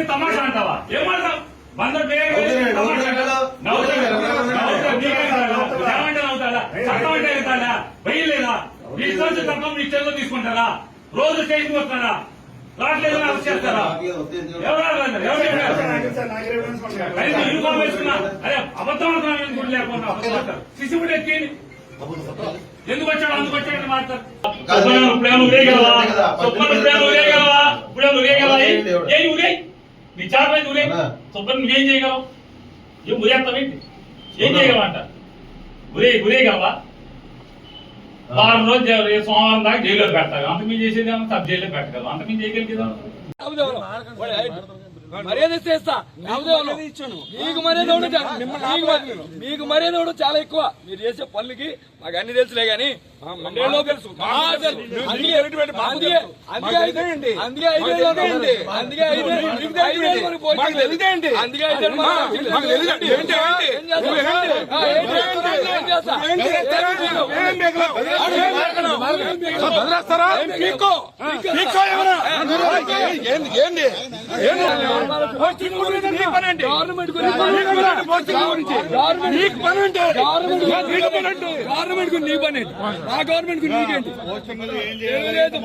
తమాషా అంటావా ఏమంటావు అవుతాడా చట్టం అంటే వెళ్తాడా వెయ్యలేదా మీ ఇష్టం తప్ప మీ ఇష్టంలో తీసుకుంటారా రోజు స్టేషన్ వస్తారా రావట్లేదు అరెస్ట్ చేస్తారా యూనిఫామ్ వేసుకున్నా అదే అబద్ధం అనుకున్నా లేకుండా శిశువుడు ఎక్కి ఎందుకు వచ్చాడు అందుకు వచ్చాడని మాట్లాడతారు ప్రేమ ఉరేగలవా సొప్పని ప్రేమ ఉరేగలవా ఇప్పుడు ఉరేగలవా ఏం ఉరే నీ చాప అయితే ఉరే సొప్పని నువ్వేం చేయగలవు ఏం ఉరేస్తావేంటి ఏం చేయగలవంట ఉరేగలవా వారం రోజు సోమవారం దాకా జైల్లో పెడతారు అంత మీరు చేసేది ఏమో సబ్ జైల్లో పెట్టగలరు అంత మీరు చేయగలిగేదా మర్యాద చేస్తా మీకు మర్యాద మీకు మర్యాద కూడా చాలా ఎక్కువ మీరు చేసే పనులకి మాకు అన్ని తెలుసులే గానీ తెలుసు గవర్నమెంట్ నీ పని ఆ గవర్నమెంట్ కు నీకేంటి తెలియలేదు